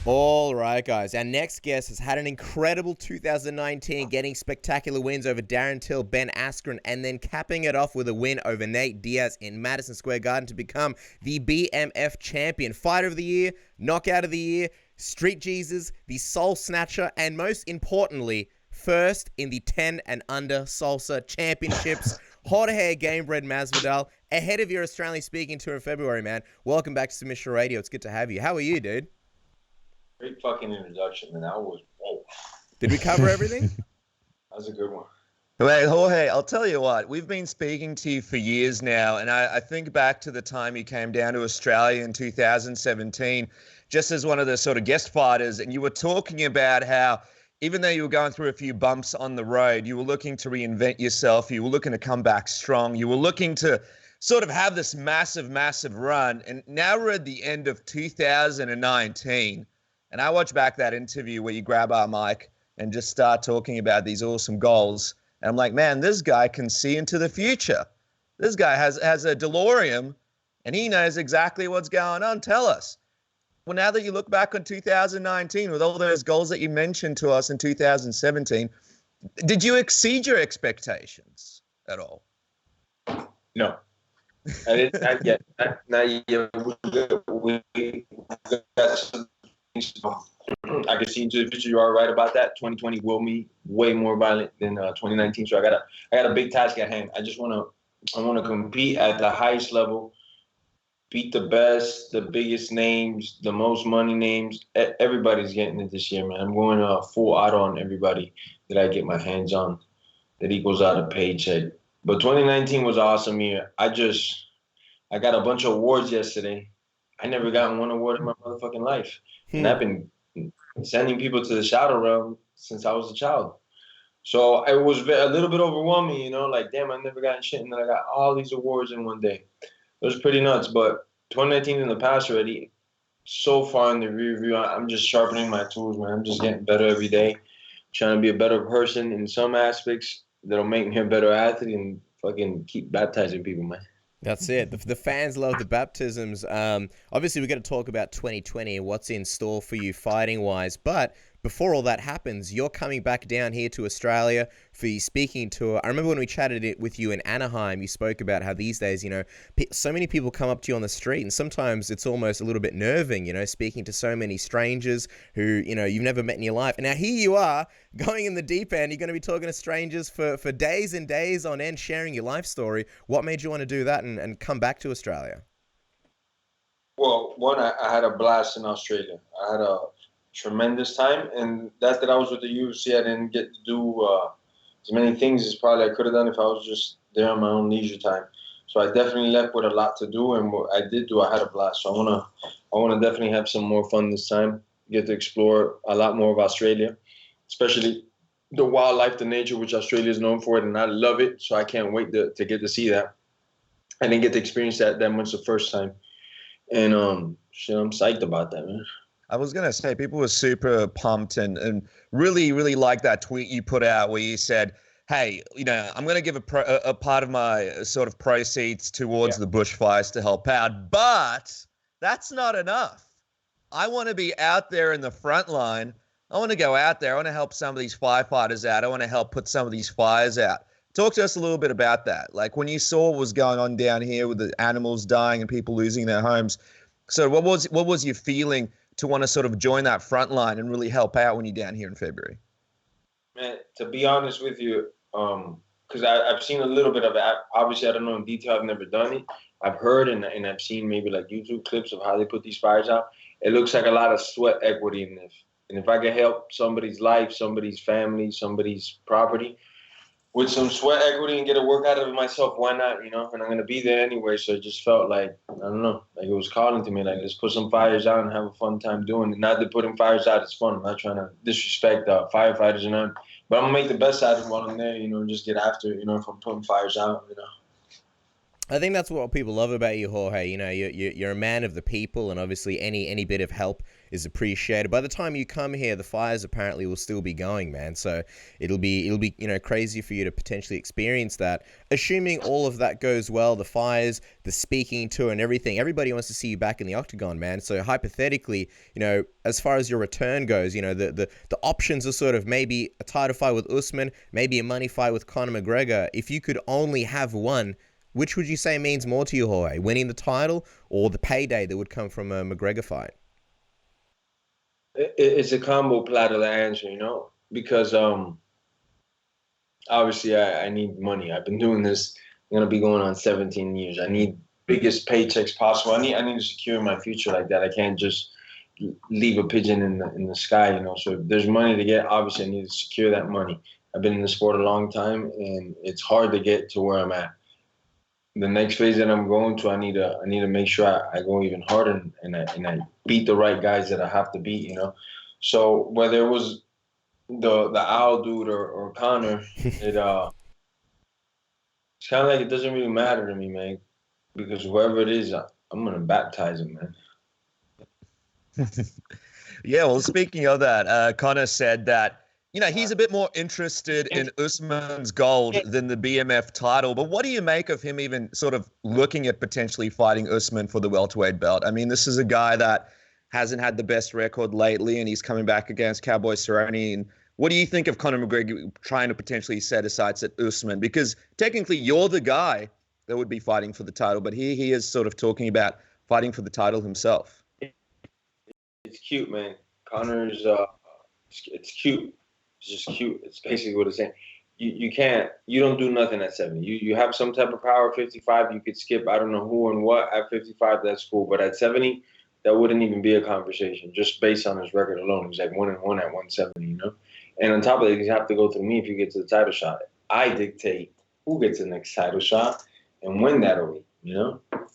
All right, guys. Our next guest has had an incredible 2019, getting spectacular wins over Darren Till, Ben Askren, and then capping it off with a win over Nate Diaz in Madison Square Garden to become the BMF champion. Fighter of the year, knockout of the year, Street Jesus, the Soul Snatcher, and most importantly, first in the 10 and under Salsa Championships. Jorge Gamebred Masvidal, ahead of your Australian speaking tour in February, man. Welcome back to Submission Radio. It's good to have you. How are you, dude? Great fucking introduction, man. That was whoa. Did we cover everything? That was a good one. Wait, Jorge, I'll tell you what. We've been speaking to you for years now, and I think back to the time you came down to Australia in 2017, just as one of the sort of guest fighters, and you were talking about how even though you were going through a few bumps on the road, you were looking to reinvent yourself, you were looking to come back strong, you were looking to sort of have this massive, massive run, and now we're at the end of 2019. And I watch back that interview where you grab our mic and just start talking about these awesome goals. And I'm like, man, this guy can see into the future. This guy has a DeLorean, and he knows exactly what's going on. Tell us. Well, now that you look back on 2019 with all those goals that you mentioned to us in 2017, did you exceed your expectations at all? No. I didn't. Not yet. Not yet. I can see into the future. You are right about that. 2020 will be way more violent than 2019. So I got a big task at hand. I want to compete at the highest level, beat the best, the biggest names, the most money names. Everybody's getting it this year, man. I'm going full auto on everybody that I get my hands on that equals out a paycheck. But 2019 was an awesome year. I got a bunch of awards yesterday. I never gotten one award in my motherfucking life. And I've been sending people to the shadow realm since I was a child. So it was a little bit overwhelming, you know, like, damn, I never gotten shit. And then I got all these awards in one day. It was pretty nuts. But 2019 in the past already, so far in the rear view, I'm just sharpening my tools, man. I'm just getting better every day, trying to be a better person in some aspects that'll make me a better athlete and fucking keep baptizing people, man. That's it. The fans love the baptisms. Obviously, we're going to talk about 2020 and what's in store for you fighting-wise. But before all that happens, you're coming back down here to Australia for your speaking tour. I remember when we chatted it with you in Anaheim, you spoke about how these days, you know, so many people come up to you on the street, and sometimes it's almost a little bit nerving, you know, speaking to so many strangers who, you know, you've never met in your life. And now here you are, going in the deep end. You're going to be talking to strangers for days and days on end, sharing your life story. What made you want to do that and come back to Australia? Well, one, I had a blast in Australia. I had a tremendous time, and that I was with the UFC, I didn't get to do as many things as probably I could have done if I was just there on my own leisure time. So I definitely left with a lot to do, and what I did do, I had a blast. So I wanna definitely have some more fun this time. Get to explore a lot more of Australia, especially the wildlife, the nature, which Australia is known for, and I love it. So I can't wait to get to see that. I didn't get to experience that much the first time, and I'm psyched about that, man. I was going to say, people were super pumped and really, really liked that tweet you put out where you said, hey, you know, I'm going to give a part of my sort of proceeds towards the bushfires to help out. But that's not enough. I want to be out there in the front line. I want to go out there. I want to help some of these firefighters out. I want to help put some of these fires out. Talk to us a little bit about that. Like when you saw what was going on down here with the animals dying and people losing their homes. So what was your feeling to want to sort of join that front line and really help out when you're down here in February? Man, to be honest with you, because I've seen a little bit of it. Obviously, I don't know in detail. I've never done it. I've heard and I've seen maybe like YouTube clips of how they put these fires out. It looks like a lot of sweat equity in this. And if I can help somebody's life, somebody's family, somebody's property with some sweat equity and get a work out of it myself, why not, you know? And I'm going to be there anyway, so it just felt like, I don't know, like it was calling to me, like, let's put some fires out and have a fun time doing it. Not that putting fires out is fun. I'm not trying to disrespect firefighters or nothing, but I'm going to make the best out of it while I'm there, you know, and just get after it, you know, if I'm putting fires out, you know. I think that's what people love about you, Jorge. You know, you're a man of the people, and obviously any bit of help is appreciated. By the time you come here, the fires apparently will still be going, man. So it'll be crazy for you to potentially experience that. Assuming all of that goes well, the fires, the speaking tour, and everything. Everybody wants to see you back in the octagon, man. So hypothetically, as far as your return goes, the options are sort of maybe a title fight with Usman, maybe a money fight with Conor McGregor. If you could only have one, which would you say means more to you, Jorge? Winning the title or the payday that would come from a McGregor fight? It's a combo platter to answer, because obviously I need money. I've been doing this. I'm gonna be going on 17 years. I need biggest paychecks possible. I need to secure my future like that. I can't just leave a pigeon in the sky, So if there's money to get, obviously I need to secure that money. I've been in the sport a long time, and it's hard to get to where I'm at. The next phase that I'm going to, I need to make sure I go even harder and I beat the right guys that I have to beat, So whether it was the Owl dude or Connor, it's kind of like it doesn't really matter to me, man, because whoever it is, I'm gonna baptize him, man. Yeah, well, speaking of that, Connor said that he's a bit more interested in Usman's gold than the BMF title. But what do you make of him even sort of looking at potentially fighting Usman for the welterweight belt? I mean, this is a guy that hasn't had the best record lately, and he's coming back against Cowboy Cerrone. And what do you think of Conor McGregor trying to potentially set his sights at Usman? Because technically you're the guy that would be fighting for the title, but he is sort of talking about fighting for the title himself. It's cute, man. Connor's it's cute. It's just cute. It's basically what it's saying. You don't do nothing at 70. You have some type of power at 55. You could skip, I don't know who and what. At 55, that's cool. But at 70, that wouldn't even be a conversation, just based on his record alone. He's like 1-1 at 170, And on top of it, you have to go through me if you get to the title shot. I dictate who gets the next title shot and when that'll be,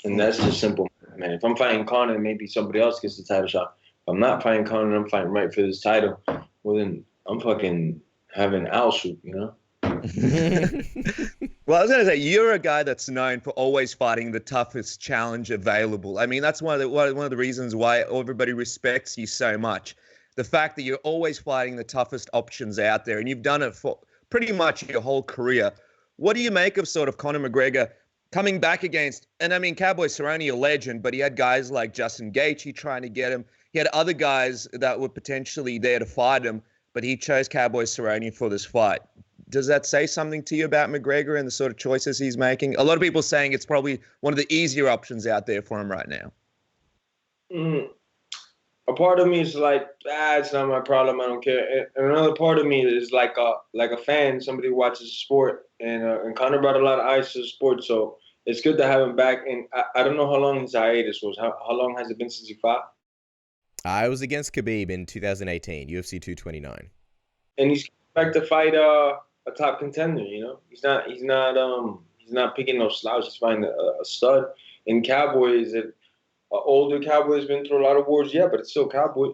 And that's just simple, man. If I'm fighting Conor, maybe somebody else gets the title shot. If I'm not fighting Conor and I'm fighting right for this title, well, then I'm fucking having owl soup, Well, I was going to say, you're a guy that's known for always fighting the toughest challenge available. I mean, that's one of the reasons why everybody respects you so much. The fact that you're always fighting the toughest options out there, and you've done it for pretty much your whole career. What do you make of sort of Conor McGregor coming back against, and I mean, Cowboy Cerrone, a legend, but he had guys like Justin Gaethje trying to get him. He had other guys that were potentially there to fight him, but he chose Cowboy Cerrone for this fight. Does that say something to you about McGregor and the sort of choices he's making? A lot of people saying it's probably one of the easier options out there for him right now. A part of me is like, it's not my problem. I don't care. And another part of me is like a fan, somebody who watches the sport. And Conor brought a lot of eyes to the sport, so it's good to have him back. And I don't know how long his hiatus was. How long has it been since he fought? I was against Khabib in 2018, UFC 229. And he's back to fight a top contender. He's not picking no slouch. He's fighting a stud. And Cowboy is an older Cowboy, has been through a lot of wars, yeah, but it's still Cowboy.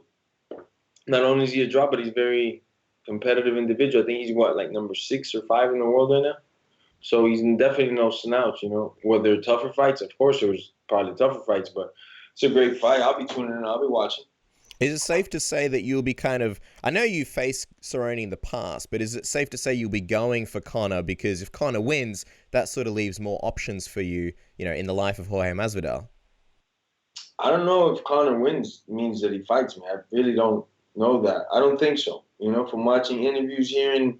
Not only is he a draw, but he's very competitive individual. I think he's like number 6 or 5 in the world right now. So he's definitely no slouch. Were there tougher fights? Of course, there was probably tougher fights, but it's a great fight. I'll be tuning in. I'll be watching. Is it safe to say that you'll be I know you faced Cerrone in the past, but is it safe to say you'll be going for Conor? Because if Conor wins, that sort of leaves more options for you, in the life of Jorge Masvidal. I don't know if Conor wins means that he fights me. I really don't know that. I don't think so. From watching interviews, hearing,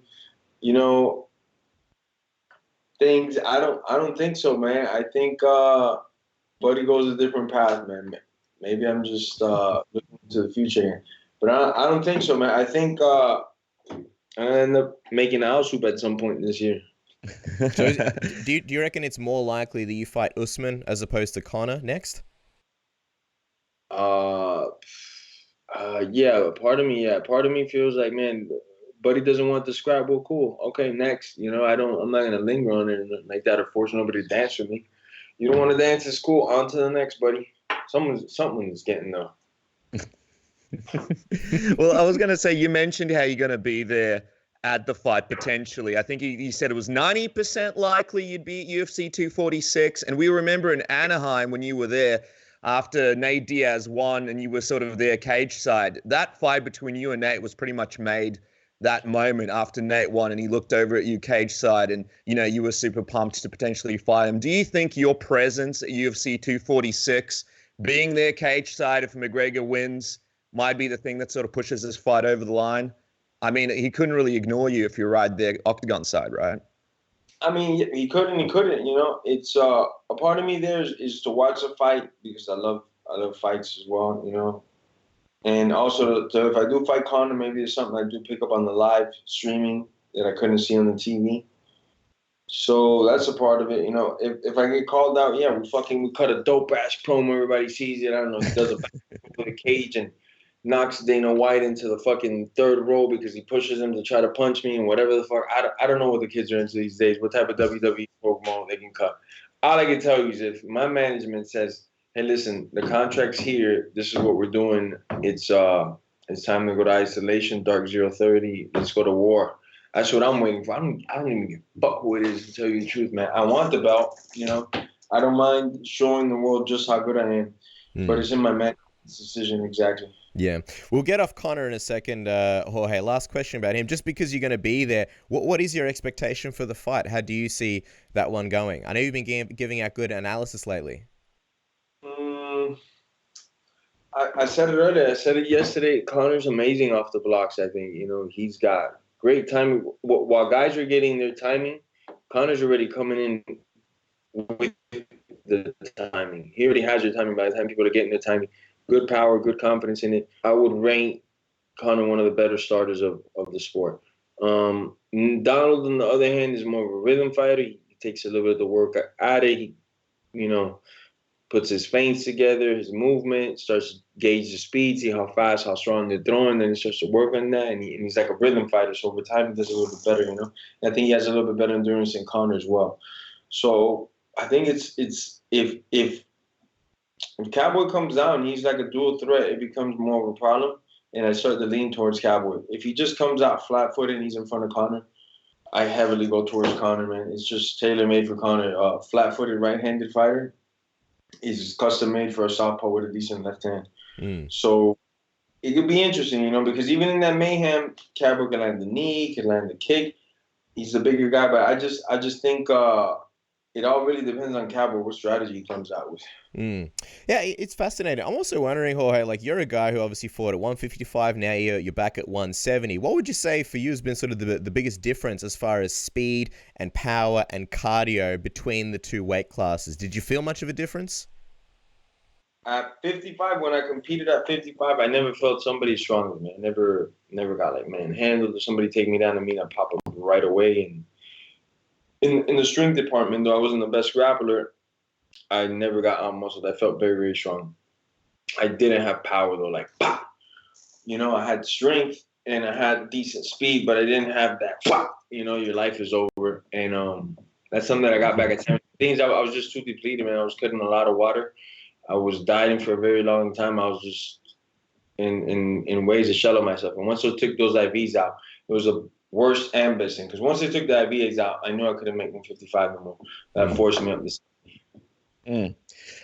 things, I don't think so, man. I think Buddy goes a different path, man. Maybe I'm just looking to the future here. But I don't think so, man. I think I end up making owl soup at some point this year. So do you reckon it's more likely that you fight Usman as opposed to Conor next? Yeah. Part of me feels like, man, Buddy doesn't want the scrap. Well, cool. Okay, next. I'm not gonna linger on it like that or force nobody to dance with me. You don't want to dance? It's cool. On to the next, buddy. Someone's getting though. Well, I was going to say, you mentioned how you're going to be there at the fight potentially. I think you said it was 90% likely you'd be at UFC 246. And we remember in Anaheim when you were there after Nate Diaz won and you were sort of there cage side, that fight between you and Nate was pretty much made that moment after Nate won and he looked over at you cage side and, you know, you were super pumped to potentially fight him. Do you think your presence at UFC 246, being there cage side if McGregor wins, might be the thing that sort of pushes this fight over the line? I mean, he couldn't really ignore you if you're right there, octagon side, right? I mean, he couldn't. You know, it's a part of me there is to watch a fight because I love fights as well. You know, and also if I do fight Conor, maybe it's something I do pick up on the live streaming that I couldn't see on the TV. So that's a part of it. You know, if I get called out, yeah, we cut a dope ass promo. Everybody sees it. I don't know. He does a with a cage and knocks Dana White into the fucking third row because he pushes him to try to punch me and whatever the fuck. I don't know what the kids are into these days, what type of WWE promo they can cut. All I can tell you is if my management says, hey, listen, the contract's here. This is what we're doing. It's time to go to isolation, Dark 030. Let's go to war. That's what I'm waiting for. I don't even give a fuck who it is, to tell you the truth, man. I want the belt, you know. I don't mind showing the world just how good I am. But it's in my management's decision exactly. Yeah, we'll get off Conor in a second, Jorge. Last question about him. Just because you're going to be there, what is your expectation for the fight? How do you see that one going? I know you've been giving out good analysis lately. I said it earlier. I said it yesterday. Conor's amazing off the blocks, I think. You know, he's got great timing. While guys are getting their timing, Conor's already coming in with the timing. He already has your timing by the time people are getting their timing. Good power, good confidence in it. I would rank Conor one of the better starters of the sport. Donald, on the other hand, is more of a rhythm fighter. He takes a little bit of the work out of it. He, you know, puts his feints together, his movement, starts to gauge the speed, see how fast, how strong they're throwing, then he starts to work on that. And he's like a rhythm fighter, so over time he does a little bit better, you know. And I think he has a little bit better endurance than Conor as well. So I think it's if Cowboy comes out and he's like a dual threat, it becomes more of a problem. And I start to lean towards Cowboy. If he just comes out flat-footed and he's in front of Conor, I heavily go towards Conor, man. It's just tailor-made for Conor. Flat-footed right-handed fighter is custom-made for a southpaw with a decent left hand. So it could be interesting, you know, because even in that mayhem, Cowboy can land the knee, can land the kick. He's a bigger guy, but I just think it all really depends on Cowboy, what strategy he comes out with. Yeah, it's fascinating. I'm also wondering, Jorge, like you're a guy who obviously fought at 155. Now you're back at 170. What would you say for you has been sort of the biggest difference as far as speed and power and cardio between the two weight classes? Did you feel much of a difference? At 55, when I competed at 55, I never felt somebody stronger, man. Never got like manhandled or somebody take me down and me, I pop up right away. And in the strength department, though I wasn't the best grappler, I never got out-muscled. I felt very, very strong. I didn't have power, though, like, pop. You know, I had strength and I had decent speed, but I didn't have that, pop. You know, your life is over. And that's something that I got back at 10. Things I was just too depleted, man. I was cutting a lot of water. I was dieting for a very long time. I was just in ways to shell of myself. And once I took those IVs out, it was a worse and best thing. Because once they took the IVs out, I knew I couldn't make 155 no more. That forced me up this.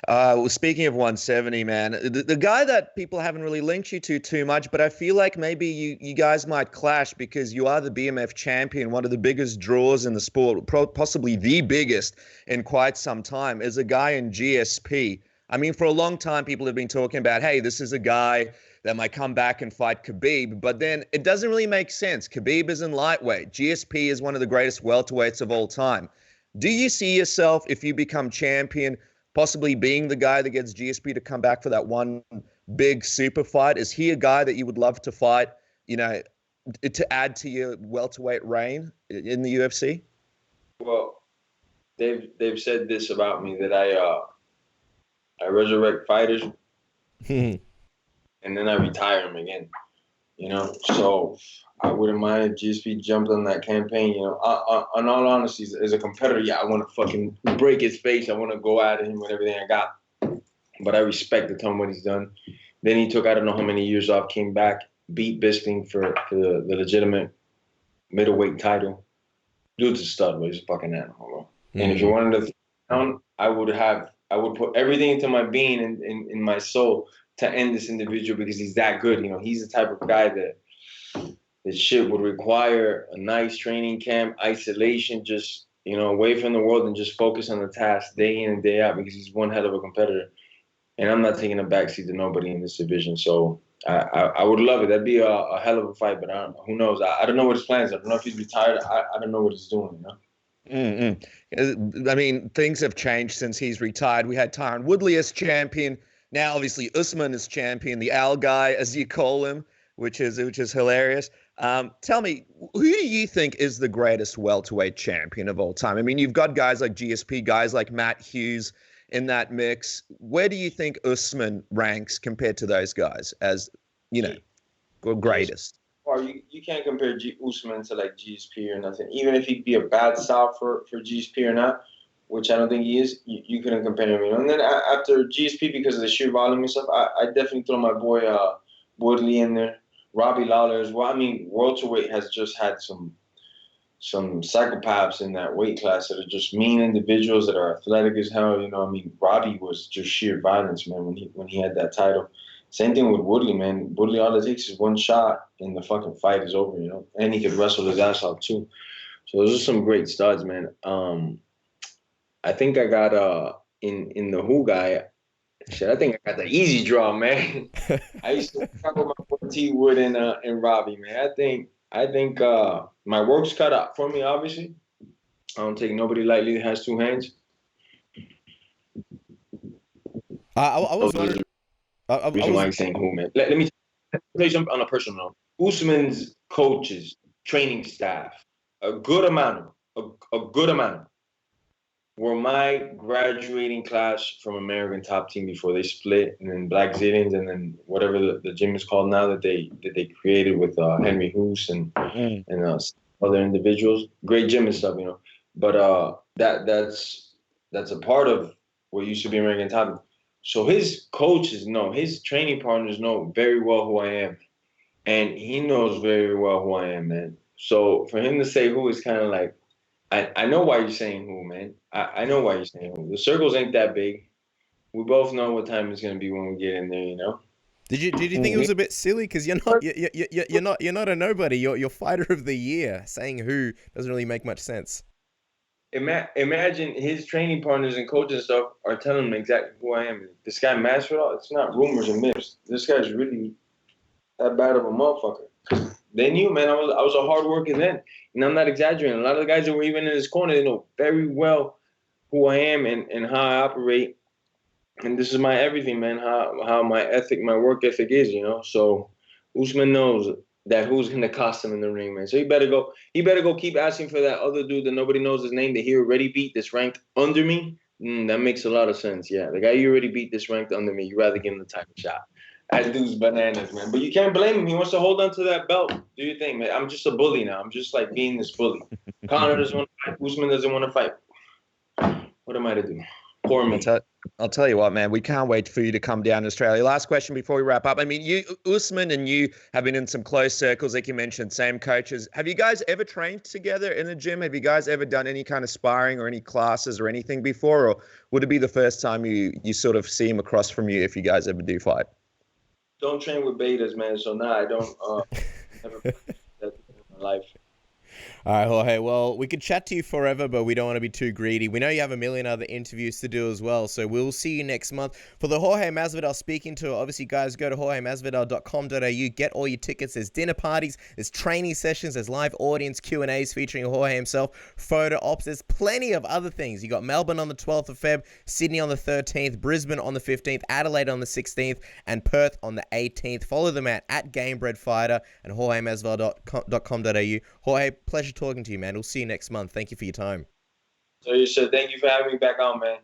Well, speaking of 170, man, the guy that people haven't really linked you to too much, but I feel like maybe you guys might clash because you are the BMF champion, one of the biggest draws in the sport, possibly the biggest in quite some time, is a guy in GSP. I mean, for a long time, people have been talking about, hey, this is a guy that might come back and fight Khabib, but then it doesn't really make sense. Khabib is in lightweight. GSP is one of the greatest welterweights of all time. Do you see yourself, if you become champion, possibly being the guy that gets GSP to come back for that one big super fight? Is he a guy that you would love to fight, you know, to add to your welterweight reign in the UFC? Well, they've said this about me, that I resurrect fighters and then I retire them again, you know? So I wouldn't mind if GSP jumped on that campaign, you know? On all honesty, as a competitor, yeah, I want to fucking break his face. I want to go at him with everything I got. But I respect the ton what he's done. Then he took, I don't know how many years off, came back, beat Bisping for the legitimate middleweight title. Dude's a stud, but he's a fucking animal, bro. And if you wanted to down, I would put everything into my being and in my soul to end this individual because he's that good. You know, he's the type of guy that shit would require a nice training camp, isolation, just, you know, away from the world and just focus on the task day in and day out because he's one hell of a competitor. And I'm not taking a backseat to nobody in this division. So I would love it. That'd be a hell of a fight, but who knows? I don't know what his plans are. I don't know if he's retired. I don't know what he's doing, you know? I mean, things have changed since he's retired. We had Tyron Woodley as champion. Now, obviously, Usman is champion, the Al guy, as you call him, which is hilarious. Tell me, who do you think is the greatest welterweight champion of all time? I mean, you've got guys like GSP, guys like Matt Hughes in that mix. Where do you think Usman ranks compared to those guys as, you know, greatest? Or you can't compare Usman to like GSP or nothing. Even if he'd be a bad style for GSP or not, which I don't think he is, you couldn't compare him. You know? And then after GSP, because of the sheer volume and stuff, I definitely throw my boy Woodley in there. Robbie Lawler as well. I mean, welterweight has just had some psychopaths in that weight class that are just mean individuals that are athletic as hell. You know, I mean, Robbie was just sheer violence, man, when he had that title. Same thing with Woodley, man. Woodley, all it takes is one shot and the fucking fight is over, you know. And he could wrestle his ass off too. So those are some great studs, man. I think I got in the Who guy. Shit, I think I got the easy draw, man. I used to talk with my boy T Wood and Robbie, man. I think my work's cut out for me. Obviously, I don't take nobody lightly that has two hands. I was wondering. Reason why I'm saying Who, man. Let me tell you something on a personal note. Usman's coaches, training staff, a good amount of were my graduating class from American Top Team before they split, and then Black Zillions, and then whatever the gym is called now that they created with Henry Hoos and other individuals. Great gym and stuff, you know. But that's a part of what used to be American Top Team. So his coaches know, his training partners know very well who I am, and he knows very well who I am, man. So for him to say Who is kind of like, I know why you're saying Who, man. I know why you're saying Who. The circles ain't that big. We both know what time it's gonna be when we get in there, you know. Did you think it was a bit silly because you're not a nobody. You're fighter of the year. Saying Who doesn't really make much sense. Imagine his training partners and coaches and stuff are telling him exactly who I am. This guy Masvidal, it's not rumors and myths. This guy's really that bad of a motherfucker. They knew, man. I was a hard worker then, and I'm not exaggerating. A lot of the guys that were even in his corner, they know very well who I am and how I operate. And this is my everything, man. How my work ethic is, you know. So Usman knows that who's gonna cost him in the ring, man. So he better go keep asking for that other dude that nobody knows his name that he already beat that's ranked under me. That makes a lot of sense. Yeah, the guy you already beat that's ranked under me, you rather give him the title shot. That dude's bananas, man. But you can't blame him. He wants to hold on to that belt. Do your thing, man. I'm just a bully now. I'm just like being this bully. Conor doesn't want to fight. Usman doesn't want to fight. What am I to do? Poor me. I'll tell you what, man. We can't wait for you to come down to Australia. Last question before we wrap up. I mean, Usman and you have been in some close circles, like you mentioned, same coaches. Have you guys ever trained together in a gym? Have you guys ever done any kind of sparring or any classes or anything before? Or would it be the first time you sort of see him across from you if you guys ever do fight? Don't train with betas, man. So I don't never that in my life. All right, Jorge. Well, we could chat to you forever, but we don't want to be too greedy. We know you have a million other interviews to do as well, so we'll see you next month. For the Jorge Masvidal speaking tour, obviously, guys, go to jorgemasvidal.com.au, get all your tickets. There's dinner parties, there's training sessions, there's live audience Q&As featuring Jorge himself, photo ops. There's plenty of other things. You got Melbourne on the 12th of Feb, Sydney on the 13th, Brisbane on the 15th, Adelaide on the 16th, and Perth on the 18th. Follow them at GameBredFighter and jorgemasvidal.com.au. Jorge, pleasure talking to you, man. We'll see you next month. Thank you for your time. So you said thank you for having me back on, man.